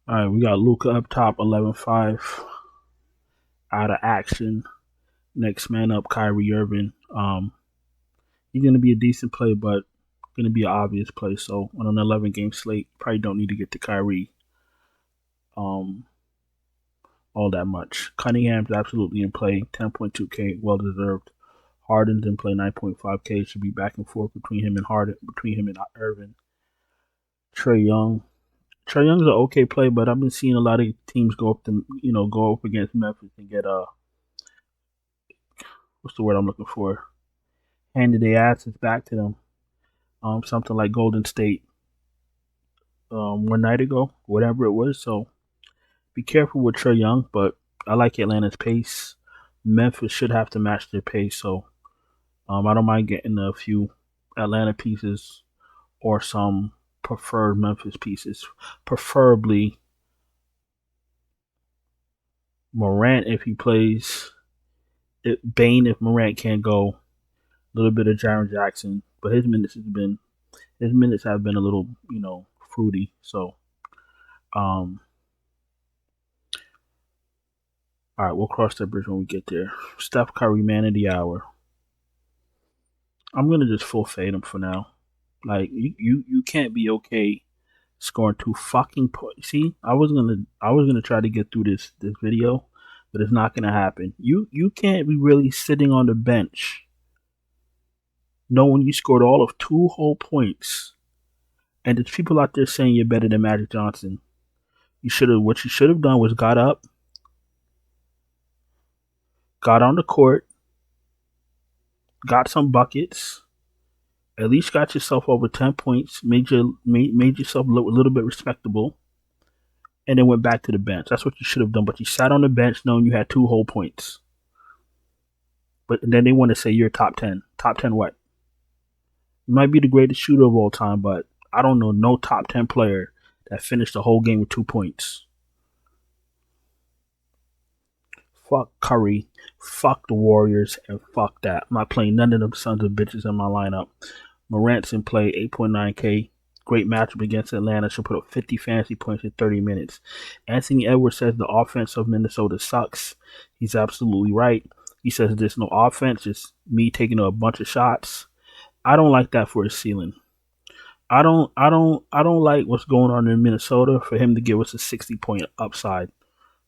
All right, we got Luca up top, 11-5, out of action. Next man up, Kyrie Irving. He's going to be a decent play, but going to be an obvious play. So on an 11-game slate, probably don't need to get to Kyrie um, all that much. Cunningham's absolutely in play, 10.2K, well deserved. Harden's in play, 9.5K. Should be back and forth between him and Irving. Trae Young. Trae Young's an okay play, but I've been seeing a lot of teams go up against Memphis and get what's the word I'm looking for? Handed their asses back to them. Something like Golden State 1 night ago, whatever it was. So be careful with Trae Young, but I like Atlanta's pace. Memphis should have to match their pace, so I don't mind getting a few Atlanta pieces or some preferred Memphis pieces, preferably Morant if he plays. Bane if Morant can't go. A little bit of Jaren Jackson, but his minutes have been a little fruity. So all right, we'll cross that bridge when we get there. Steph Curry, man of the hour. I'm gonna just full fade him for now. Like you can't be okay scoring 2 fucking points. See, I was gonna try to get through this video, but it's not gonna happen. You can't be really sitting on the bench knowing you scored all of 2 whole points, and there's people out there saying you're better than Magic Johnson. What you should have done was got up, got on the court, got some buckets, at least got yourself over 10 points, made yourself look a little bit respectable, and then went back to the bench. That's what you should have done. But you sat on the bench knowing you had 2 whole points. But then they want to say you're top 10. Top 10 what? You might be the greatest shooter of all time, but I don't know no top 10 player that finished the whole game with 2 points. Fuck Curry, fuck the Warriors, and fuck that. I'm not playing none of them sons of bitches in my lineup. Morant's in play, 8.9K. Great matchup against Atlanta. Should put up 50 fantasy points in 30 minutes. Anthony Edwards says the offense of Minnesota sucks. He's absolutely right. He says there's no offense, just me taking a bunch of shots. I don't like that for his ceiling. I don't like what's going on in Minnesota for him to give us a 60-point upside,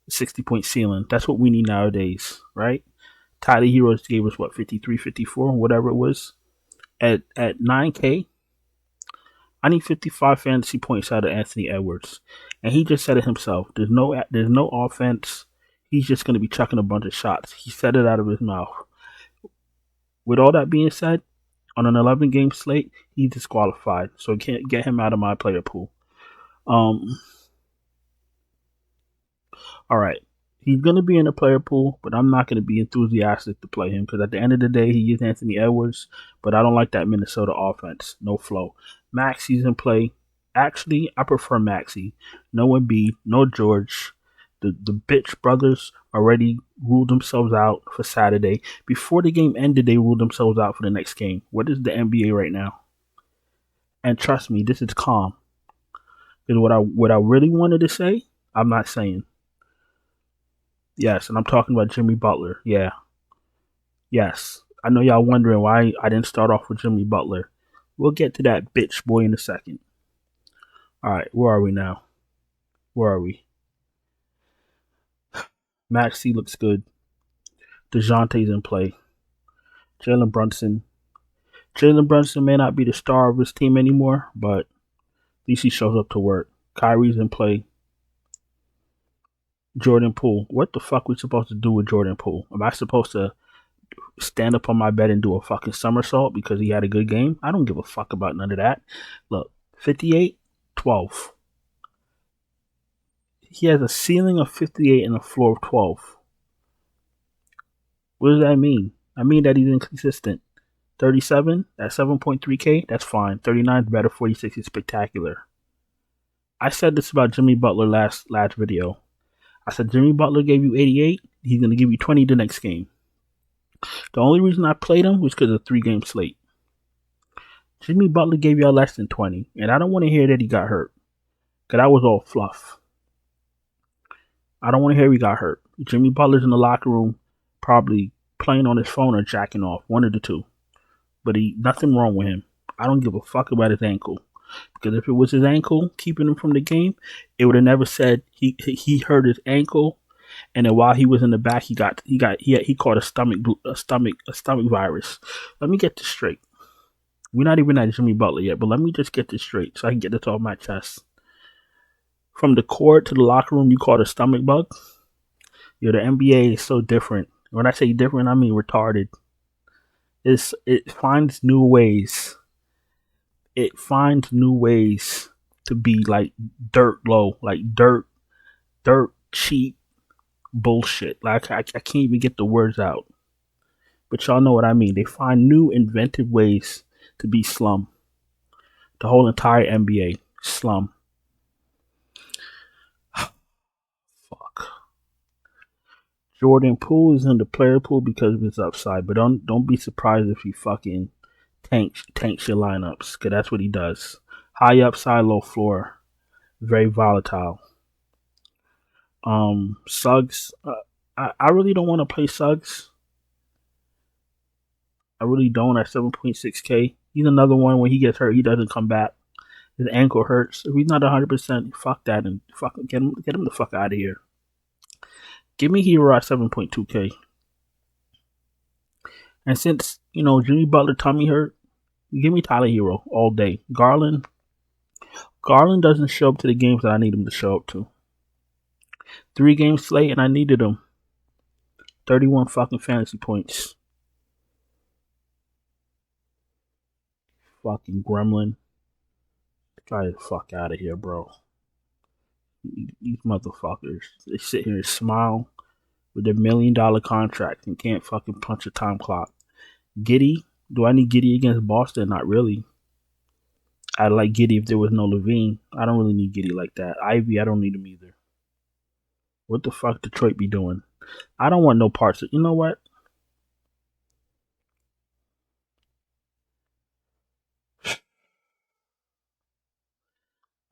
60-point ceiling. That's what we need nowadays, right? Tyler Heroes gave us 53, 54, whatever it was. At 9K, I need 55 fantasy points out of Anthony Edwards, and he just said it himself. There's no offense. He's just going to be chucking a bunch of shots. He said it out of his mouth. With all that being said, on an 11-game slate, he's disqualified, so can't get him out of my player pool. All right, he's going to be in the player pool, but I'm not going to be enthusiastic to play him because at the end of the day, he is Anthony Edwards, but I don't like that Minnesota offense. No flow. Maxi's in play. Actually, I prefer Maxi. No Embiid, no George. The bitch brothers already ruled themselves out for Saturday. Before the game ended, they ruled themselves out for the next game. What is the NBA right now? And trust me, this is calm. Because what I really wanted to say, I'm not saying. Yes, and I'm talking about Jimmy Butler. Yeah. Yes. I know y'all wondering why I didn't start off with Jimmy Butler. We'll get to that bitch boy in a second. All right, where are we now? Where are we? Maxey looks good. DeJounte's in play. Jalen Brunson may not be the star of his team anymore, but at least he shows up to work. Kyrie's in play. Jordan Poole. What the fuck we supposed to do with Jordan Poole? Am I supposed to stand up on my bed and do a fucking somersault because he had a good game? I don't give a fuck about none of that. Look, 58, 12. He has a ceiling of 58 and a floor of 12. What does that mean? I mean that he's inconsistent. 37 at 7.3K, that's fine. 39 is better. 46 is spectacular. I said this about Jimmy Butler last video. I said Jimmy Butler gave you 88. He's going to give you 20 the next game. The only reason I played him was because of 3-game slate. Jimmy Butler gave y'all less than 20, and I don't want to hear that he got hurt, because that was all fluff. I don't want to hear he got hurt. Jimmy Butler's in the locker room, probably playing on his phone or jacking off. One of the two. But nothing wrong with him. I don't give a fuck about his ankle. Because if it was his ankle keeping him from the game, it would have never said he hurt his ankle, and then while he was in the back, he caught a stomach virus. Let me get this straight. We're not even at Jimmy Butler yet, but let me just get this straight so I can get this off my chest. From the court to the locker room, you caught a stomach bug. Yo, the NBA is so different. When I say different, I mean retarded. It finds new ways. It finds new ways to be like dirt low, like dirt cheap bullshit. Like I can't even get the words out. But y'all know what I mean. They find new inventive ways to be slum. The whole entire NBA slum. Fuck. Jordan Poole is in the player pool because of his upside, but don't be surprised if he fucking tanks your lineups, because that's what he does. High upside, low floor, very volatile. Suggs, I really don't want to play Suggs. I really don't at 7.6K. He's another one when he gets hurt, he doesn't come back. His ankle hurts. If he's not 100%, fuck that and get him the fuck out of here. Give me Hero at 7.2K. And since, Jimmy Butler tummy hurt, give me Tyler Hero all day. Garland doesn't show up to the games that I need him to show up to. 3 games slate and I needed him. 31 fucking fantasy points. Fucking gremlin. Get the fuck out of here, bro. These motherfuckers. They sit here and smile with their $1 million contract and can't fucking punch a time clock. Giddey? Do I need Giddey against Boston? Not really. I'd like Giddey if there was no Levine. I don't really need Giddey like that. Ivy, I don't need him either. What the fuck Detroit be doing? I don't want no parts of. You know what?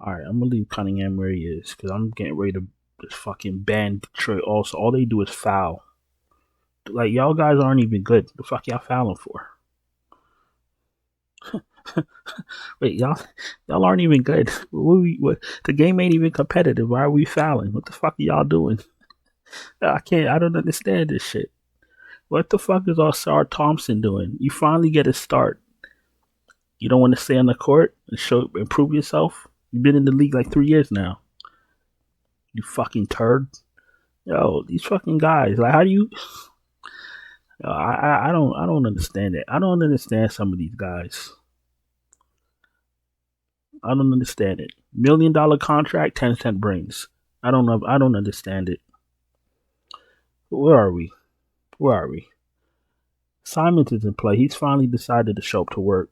Alright, I'm gonna leave Cunningham where he is because I'm getting ready to just fucking ban Detroit also. All they do is foul. Like, y'all guys aren't even good. The fuck y'all fouling for? Wait, y'all aren't even good. The game ain't even competitive. Why are we fouling? What the fuck are y'all doing? I don't understand this shit. What the fuck is Ausar Thompson doing? You finally get a start. You don't want to stay on the court and improve yourself? You've been in the league like 3 years now. You fucking turd. Yo, these fucking guys. Like, how do you? Yo, I don't understand it. I don't understand some of these guys. I don't understand it. $1 million contract, 10-cent brains. I don't know. I don't understand it. Where are we? Simons is in play. He's finally decided to show up to work.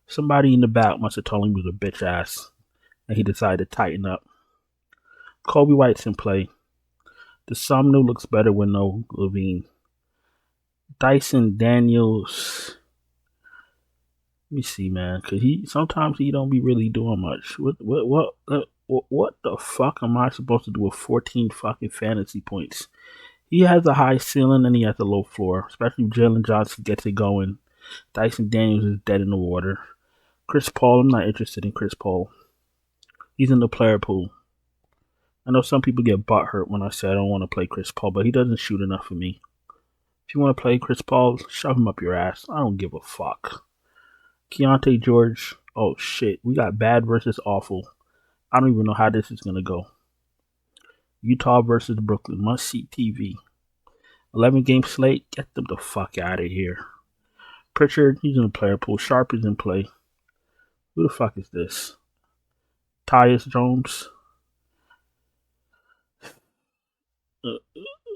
Somebody in the back must have told him he was a bitch ass, and he decided to tighten up. Kobe White's in play. The Sumner looks better with no Levine. Dyson Daniels. Let me see, man, because sometimes he don't be really doing much. What the fuck am I supposed to do with 14 fucking fantasy points? He has a high ceiling and he has a low floor, especially if Jalen Johnson gets it going. Dyson Daniels is dead in the water. Chris Paul, I'm not interested in Chris Paul. He's in the player pool. I know some people get butthurt when I say I don't want to play Chris Paul, but he doesn't shoot enough for me. If you want to play Chris Paul, shove him up your ass. I don't give a fuck. Keontae George, oh shit, we got bad versus awful. I don't even know how this is going to go. Utah versus Brooklyn, must-see TV. 11-game slate, get them the fuck out of here. Pritchard, he's in the player pool. Sharp is in play. Who the fuck is this? Tyus Jones.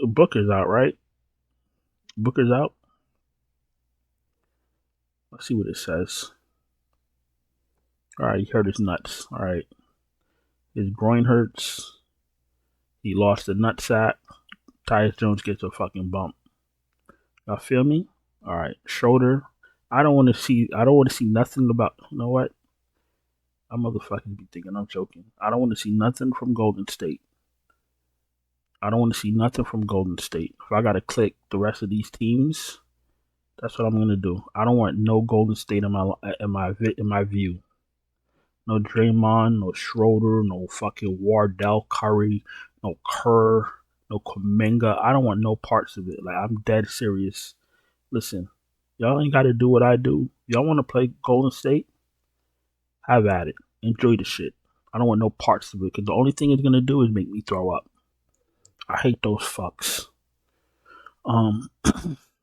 Booker's out, right? Booker's out. Let's see what it says. Alright, he hurt his nuts. Alright. His groin hurts. He lost the nutsack. Tyus Jones gets a fucking bump. Y'all feel me? Alright. Shoulder. I don't want to see nothing about, you know what? I motherfucking be thinking I'm joking. I don't want to see nothing from Golden State. I don't want to see nothing from Golden State. If I got to click the rest of these teams, that's what I'm gonna do. I don't want no Golden State in my view. No Draymond, no Schroeder, no fucking Wardell Curry, no Kerr, no Kuminga. I don't want no parts of it. Like, I'm dead serious. Listen, y'all ain't got to do what I do. Y'all want to play Golden State? Have at it. Enjoy the shit. I don't want no parts of it because the only thing it's gonna do is make me throw up. I hate those fucks.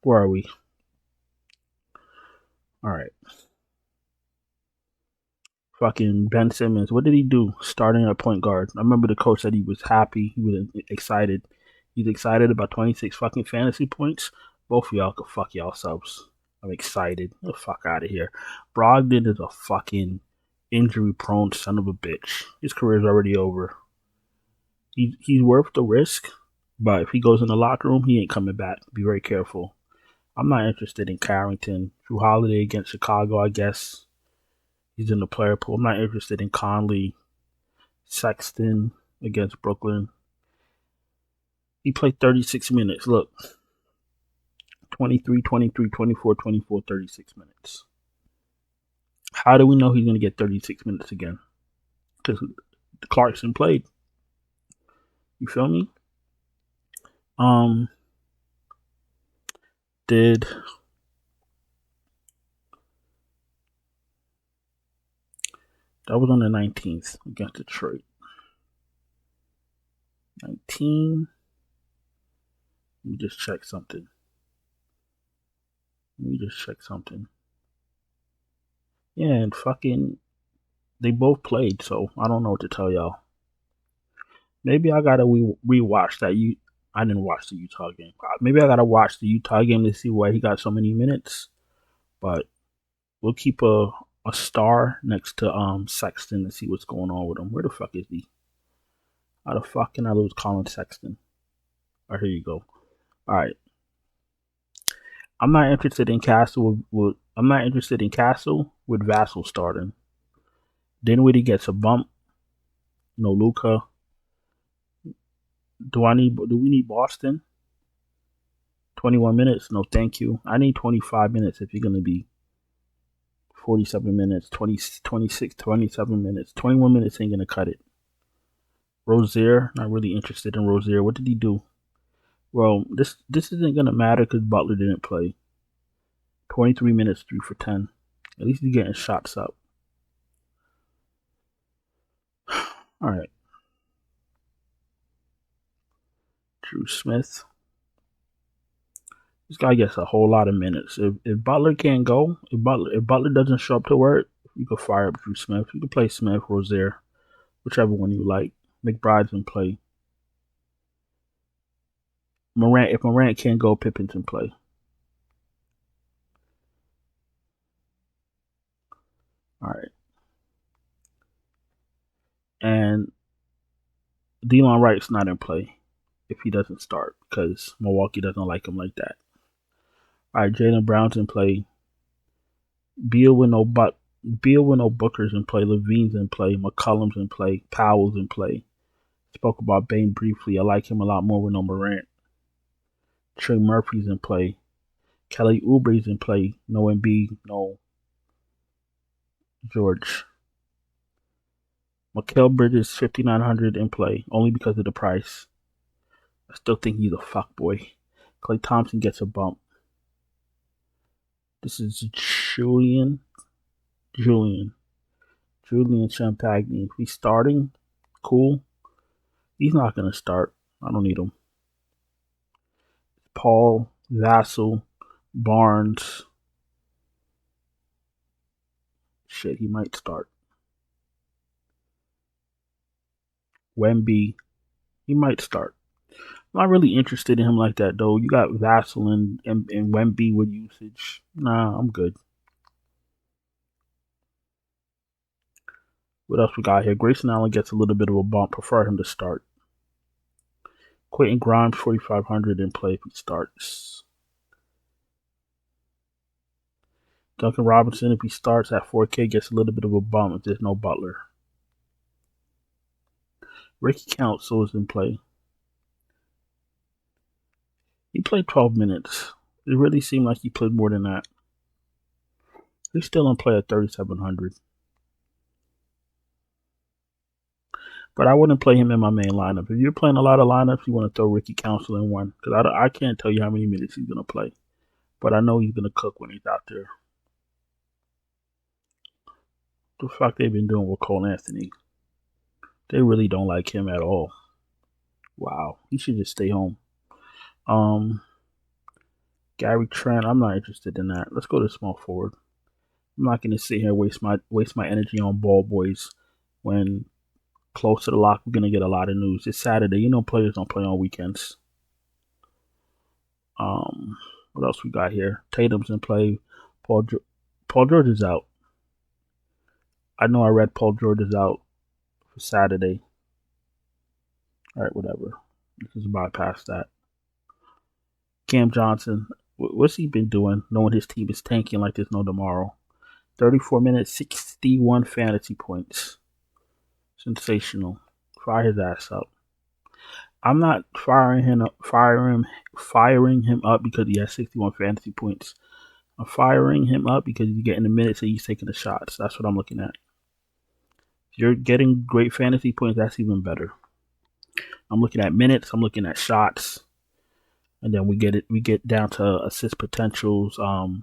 Where are we? All right. Fucking Ben Simmons. What did he do starting at point guard? I remember the coach said he was happy. He was excited. He's excited about 26 fucking fantasy points. Both of y'all could fuck yourselves. I'm excited. Get the fuck out of here. Brogdon is a fucking injury prone son of a bitch. His career's already over. He's worth the risk, but if he goes in the locker room, he ain't coming back. Be very careful. I'm not interested in Carrington. Drew Holiday against Chicago, I guess. He's in the player pool. I'm not interested in Conley. Sexton against Brooklyn. He played 36 minutes. Look. 23, 23, 24, 24, 36 minutes. How do we know he's going to get 36 minutes again? Because Clarkson played. You feel me? That was on the 19th against Detroit. 19. Let me just check something. Yeah, and fucking, they both played, so I don't know what to tell y'all. Maybe I gotta rewatch that. I didn't watch the Utah game. Maybe I gotta watch the Utah game to see why he got so many minutes. But we'll keep a star next to Sexton and see what's going on with him. Where the fuck is he? How the fuck can I lose Colin Sexton? Oh, here you go. All right. I'm not interested in Castle with Vassell starting. Dinwiddie gets a bump. No Luka. Do we need Boston? 21 minutes? No, thank you. I need 25 minutes if you're gonna be 47 minutes, 20, 26, 27 minutes. 21 minutes ain't gonna cut it. Rozier, not really interested in Rozier. What did he do? Well, this isn't gonna matter because Butler didn't play. 23 minutes, 3 for 10. At least he's getting shots up. All right. Drew Smith. This guy gets a whole lot of minutes. If Butler can't go, if Butler doesn't show up to work, you could fire up Drew Smith. You could play Smith, Rozier, whichever one you like. McBride's in play. If Morant can't go, Pippen's in play. All right. And Delon Wright's not in play if he doesn't start because Milwaukee doesn't like him like that. All right, Jaylen Brown's in play. Beal with no Booker's in play. Levine's in play. McCollum's in play. Powell's in play. Spoke about Bane briefly. I like him a lot more with no Morant. Trey Murphy's in play. Kelly Oubre's in play. No Embiid. No George. Mikal Bridges 5,900 in play only because of the price. I still think he's a fuckboy. Klay Thompson gets a bump. This is Julian Champagny. If he's starting, cool. He's not going to start. I don't need him. Paul, Vassell, Barnes. Shit, he might start. Wemby, he might start. I'm not really interested in him like that, though. You got Vassell and Wemby with usage. Nah, I'm good. What else we got here? Grayson Allen gets a little bit of a bump. Prefer him to start. Quentin Grimes, 4,500 in play if he starts. Duncan Robinson, if he starts at 4K, gets a little bit of a bump if there's no Butler. Ricky Council is in play. played 12 minutes. It really seemed like he played more than that. He's still in play at 3,700. But I wouldn't play him in my main lineup. If you're playing a lot of lineups, you want to throw Ricky Council in one. Because I can't tell you how many minutes he's going to play. But I know he's going to cook when he's out there. The fuck they've been doing with Cole Anthony. They really don't like him at all. Wow. He should just stay home. Gary Trent, I'm not interested in that. Let's go to small forward. I'm not going to sit here and waste my energy on ball boys when close to the lock we're going to get a lot of news. It's Saturday. You know players don't play on weekends. What else we got here? Tatum's in play. Paul George is out. I know I read Paul George is out for Saturday. All right, whatever. Let's bypass that. Cam Johnson, what's he been doing knowing his team is tanking like there's no tomorrow? 34 minutes, 61 fantasy points. Sensational. Fire his ass up. I'm not firing him up because he has 61 fantasy points. I'm firing him up because he's getting the minutes and he's taking the shots. That's what I'm looking at. If you're getting great fantasy points, that's even better. I'm looking at minutes. I'm looking at shots. And then we get down to assist potentials,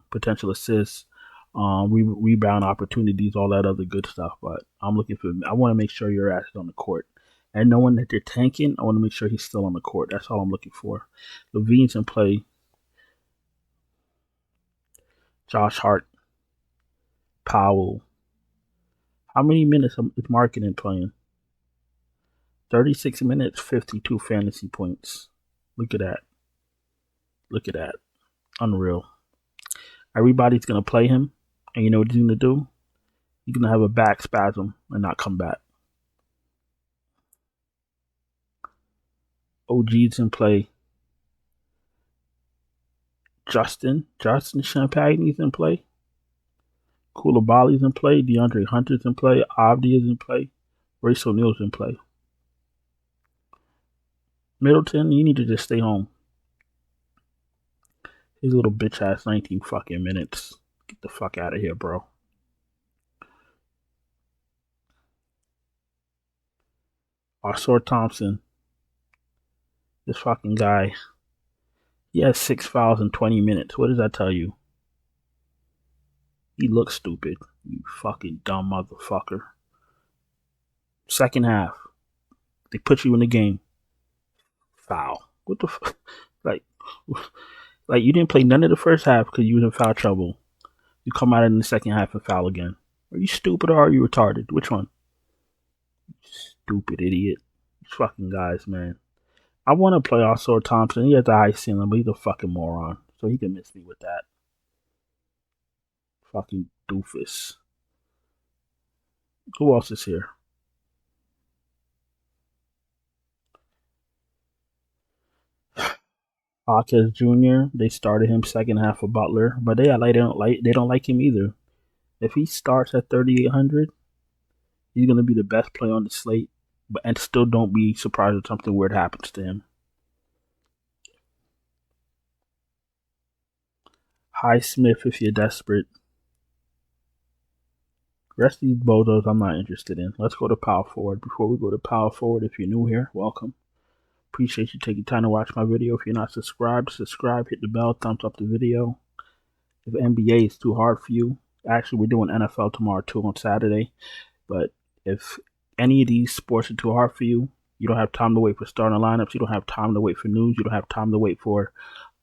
potential assists, rebound opportunities, all that other good stuff. But I want to make sure your ass is on the court. And knowing that they're tanking, I want to make sure he's still on the court. That's all I'm looking for. Levine's in play. Josh Hart. Powell. How many minutes is Marketing playing? 36 minutes, 52 fantasy points. Look at that. Look at that. Unreal. Everybody's going to play him. And you know what he's going to do? He's going to have a back spasm and not come back. OG's in play. Justin Champagne's in play. Koulibaly's in play. DeAndre Hunter's in play. Avdi is in play. Royce O'Neal's in play. Middleton, you need to just stay home. His little bitch ass 19 fucking minutes. Get the fuck out of here, bro. Ausar Thompson. This fucking guy. He has 6 fouls in 20 minutes. What does that tell you? He looks stupid. You fucking dumb motherfucker. Second half. They put you in the game. Foul. What the fuck? Like you didn't play none of the first half because you was in foul trouble. You come out in the second half and foul again. Are you stupid or are you retarded? Which one? Stupid idiot. These fucking guys, man. I want to play Ausar Thompson. He has a high ceiling, but he's a fucking moron. So he can miss me with that. Fucking doofus. Who else is here? Hawkins Jr. They started him second half of Butler, but they don't like him either. If he starts at 3,800, he's gonna be the best player on the slate. And still don't be surprised if something weird happens to him. Highsmith if you're desperate. The rest of these bozos I'm not interested in. Let's go to power forward. Before we go to power forward, if you're new here, welcome. Appreciate you taking time to watch my video. If you're not subscribed, subscribe, hit the bell, thumbs up the video. If NBA is too hard for you, actually we're doing NFL tomorrow too on Saturday. But if any of these sports are too hard for you, you don't have time to wait for starting lineups, you don't have time to wait for news, you don't have time to wait for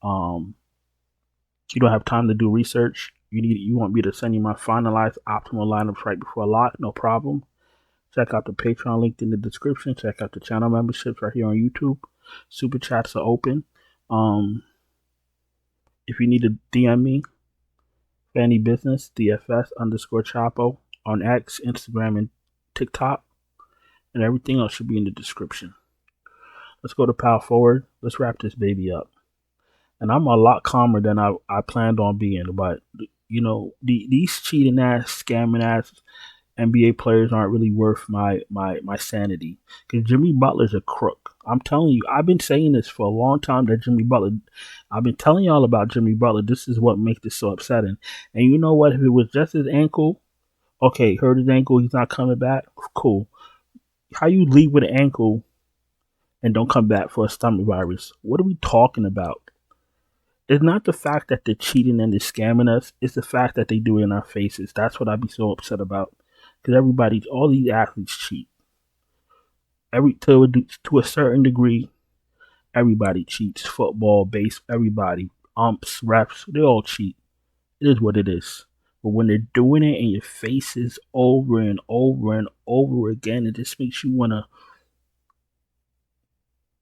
you don't have time to do research, you want me to send you my finalized optimal lineups right before lock, no problem. Check out the Patreon link in the description. Check out the channel memberships right here on YouTube. Super chats are open. If you need to DM me, Fanny Business, DFS_Chapo on X, Instagram, and TikTok. And everything else should be in the description. Let's go to power forward. Let's wrap this baby up. And I'm a lot calmer than I planned on being. But, you know, these cheating ass, scamming ass NBA players aren't really worth my sanity. Because Jimmy Butler's a crook. I'm telling you, I've been saying this for a long time that Jimmy Butler. I've been telling y'all about Jimmy Butler. This is what makes this so upsetting. And you know what? If it was just his ankle, okay, hurt his ankle, he's not coming back. Cool. How you leave with an ankle and don't come back for a stomach virus? What are we talking about? It's not the fact that they're cheating and they're scamming us. It's the fact that they do it in our faces. That's what I'd be so upset about. Because all these athletes cheat. To a certain degree, everybody cheats. Football, base, everybody, umps, refs, they all cheat. It is what it is. But when they're doing it in your faces over and over and over again, it just makes you want to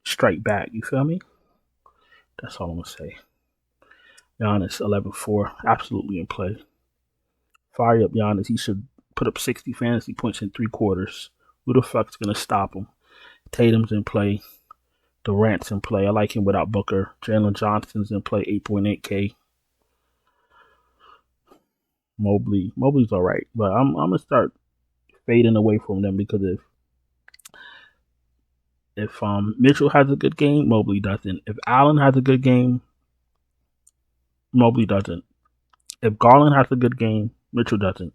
strike back. You feel me? That's all I'm going to say. Giannis, 11-4, absolutely in play. Fire up Giannis. He should put up 60 fantasy points in 3/4. Who the fuck's going to stop him? Tatum's in play. Durant's in play. I like him without Booker. Jalen Johnson's in play, 8.8K. Mobley's all right. But I'm going to start fading away from them because if Mitchell has a good game, Mobley doesn't. If Allen has a good game, Mobley doesn't. If Garland has a good game, Mitchell doesn't.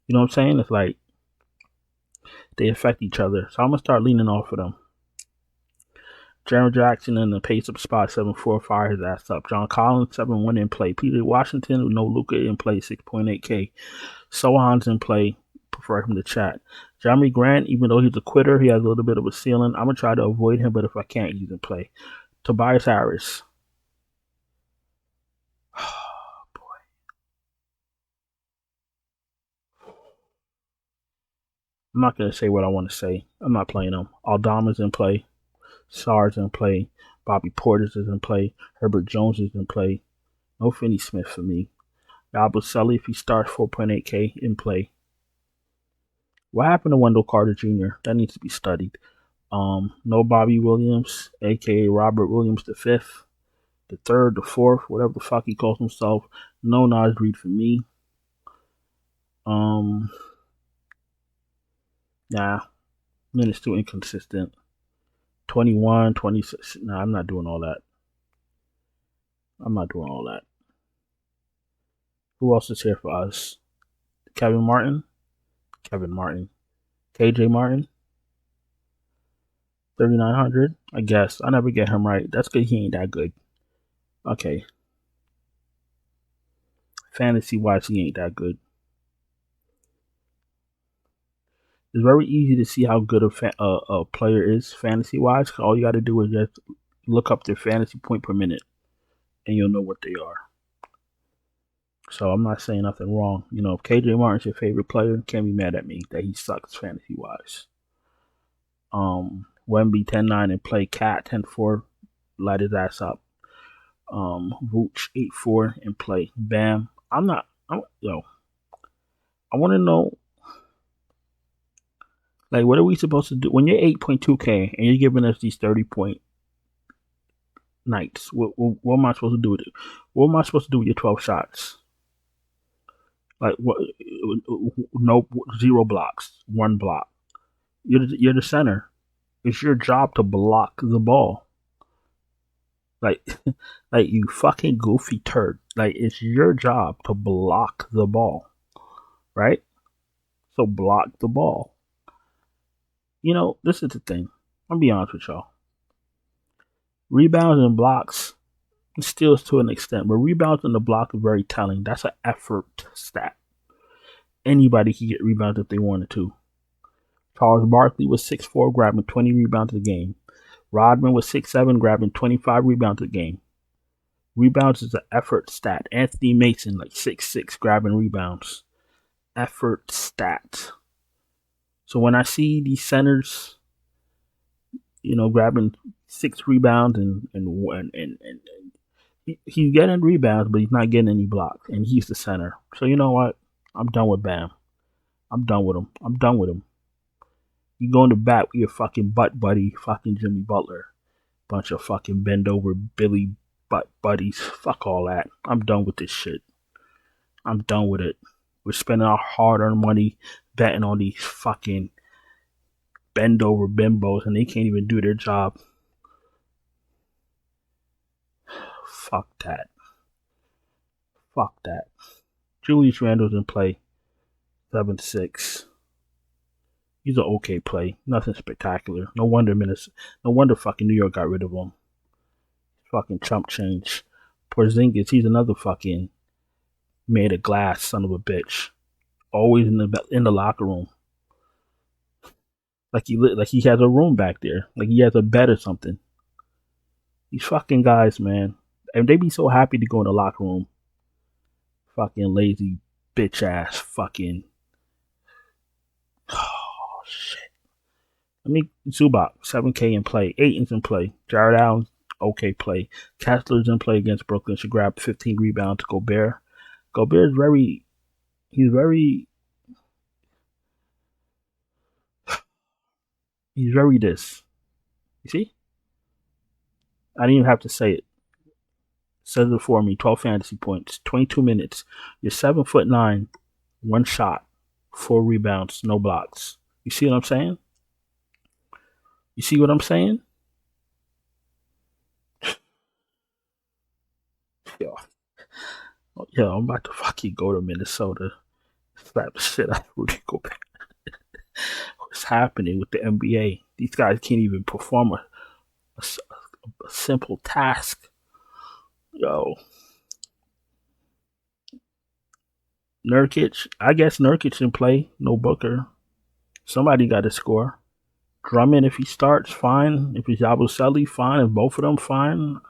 You know what I'm saying? It's like they affect each other. So I'm going to start leaning off of them. Jaren Jackson in the pace up spot, 7-4, fire his ass up. John Collins, 7-1 in play. Peter Washington, no Luka in play, 6.8K. Sohan's in play, prefer him to chat. Jeremy Grant, even though he's a quitter, he has a little bit of a ceiling. I'm going to try to avoid him, but if I can't, he's in play. Tobias Harris. Oh, boy. I'm not going to say what I want to say. I'm not playing him. Aldama's in play. Sar's in play. Bobby Portis is in play. Herbert Jones is in play. No Finney Smith for me. Yabusele, if he starts, 4.8K in play. What happened to Wendell Carter Jr.? That needs to be studied. No Bobby Williams, a.k.a. Robert Williams V, the third, the fourth, whatever the fuck he calls himself. No Naz Reid for me. Minutes too inconsistent. 21, 26. Nah, I'm not doing all that. Who else is here for us? Kevin Martin. KJ Martin. 3,900. I guess. I never get him right. That's good. He ain't that good. Okay. Fantasy-wise, he ain't that good. It's very easy to see how good a player is fantasy-wise. All you got to do is just look up their fantasy point per minute, and you'll know what they are. So I'm not saying nothing wrong. You know, if KJ Martin's your favorite player, can't be mad at me that he sucks fantasy-wise. Wemby 10-9 and play. Cat 10-4, light his ass up. Vooch 8-4 and play. Bam. I want to know, like, what are we supposed to do when you're 8.2K and you're giving us these 30-point nights? What am I supposed to do with it? What am I supposed to do with your 12 shots? Like, what? No, 0 blocks, 1 block. You're the center. It's your job to block the ball. Like you fucking goofy turd. Like, it's your job to block the ball, right? So block the ball. You know, this is the thing. I'll be honest with y'all. Rebounds and blocks, steals to an extent, but rebounds and the block are very telling. That's an effort stat. Anybody can get rebounds if they wanted to. Charles Barkley was 6'4", grabbing 20 rebounds a game. Rodman was 6'7", grabbing 25 rebounds a game. Rebounds is an effort stat. Anthony Mason, like 6'6", grabbing rebounds. Effort stat. So when I see these centers, you know, grabbing 6 rebounds and he's getting rebounds, but he's not getting any blocks, and he's the center. So you know what? I'm done with Bam. I'm done with him. You go in the back with your fucking butt buddy, fucking Jimmy Butler. Bunch of fucking bend over Billy butt buddies. Fuck all that. I'm done with this shit. I'm done with it. We're spending our hard-earned money betting on these fucking bend over bimbos and they can't even do their job. Fuck that. Fuck that. Julius Randle's in play. 7-6. He's an okay play. Nothing spectacular. No wonder fucking New York got rid of him. Fucking chump change. Porzingis, he's another fucking made of glass son of a bitch. Always in the locker room. Like he has a room back there. Like he has a bed or something. These fucking guys, man. And they be so happy to go in the locker room. Fucking lazy bitch ass fucking. Oh shit. Zubac, 7K in play. Ayton's in play. Jared Allen's okay play. Kessler's in play against Brooklyn. Should grab 15 rebounds to Gobert. Gobert's he's very this. You see? I didn't even have to say it. Says it for me. 12 fantasy points. 22 minutes. You're 7'9", 1 shot, 4 rebounds, no blocks. You see what I'm saying? You see what I'm saying? Yo, I'm about to fucking go to Minnesota. Slap the shit out of Rudy Gobert. What's happening with the NBA? These guys can't even perform a simple task. Yo. Nurkic. I guess Nurkic in play. No Booker. Somebody got to score. Drummond, if he starts, fine. If it's Yabusele, fine. If both of them, fine.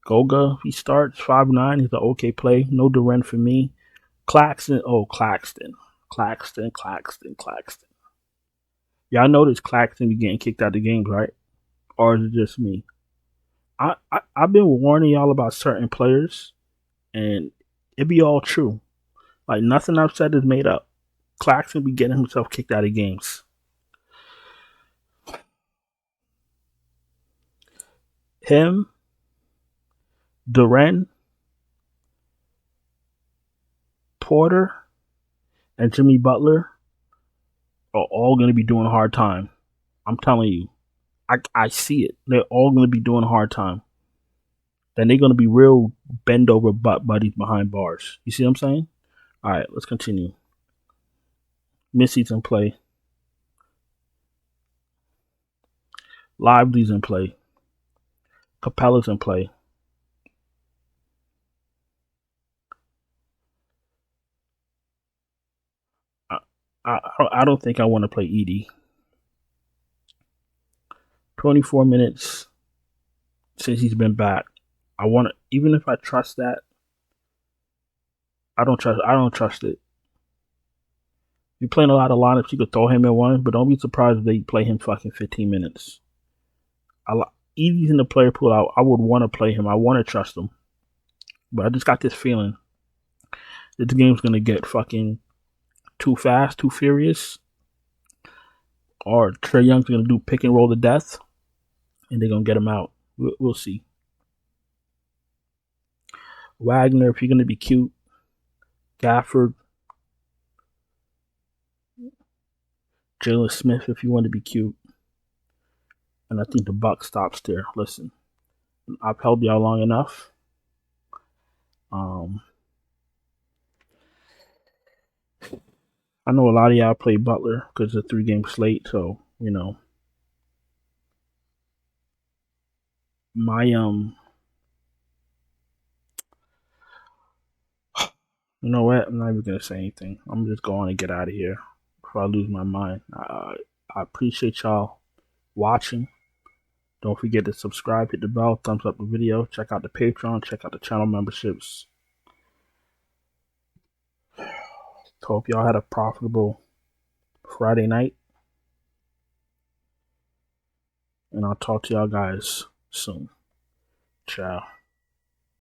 Goga, if he starts, 5'9", he's an okay play. No Durant for me. Claxton. Y'all notice Claxton be getting kicked out of games, right? Or is it just me? I've been warning y'all about certain players, and it be all true. Like, nothing I've said is made up. Claxton be getting himself kicked out of games. Him, Durant, Porter, and Jimmy Butler are all going to be doing a hard time. I'm telling you. I see it. They're all going to be doing a hard time. Then they're going to be real bend over butt buddies behind bars. You see what I'm saying? All right, let's continue. Missy's in play. Lively's in play. Capella's in play. I don't think I want to play Edie. 24 minutes since he's been back. I want to, even if I trust that, I don't trust it. You're playing a lot of lineups, you could throw him in one, but don't be surprised if they play him fucking 15 minutes. Edie's in the player pool. I would want to play him. I want to trust him. But I just got this feeling that the game's going to get fucking too fast, too furious. Or Trae Young's going to do pick and roll to death. And they're going to get him out. We'll see. Wagner, if you're going to be cute. Gafford. Jalen Smith, if you want to be cute. And I think the buck stops there. Listen, I've held y'all long enough. I know a lot of y'all play Butler because it's a 3-game slate, so you know. You know what? I'm not even gonna say anything. I'm just going to get out of here before I lose my mind. I appreciate y'all watching. Don't forget to subscribe, hit the bell, thumbs up the video, check out the Patreon, check out the channel memberships. Hope y'all had a profitable Friday night. And I'll talk to y'all guys soon. Ciao.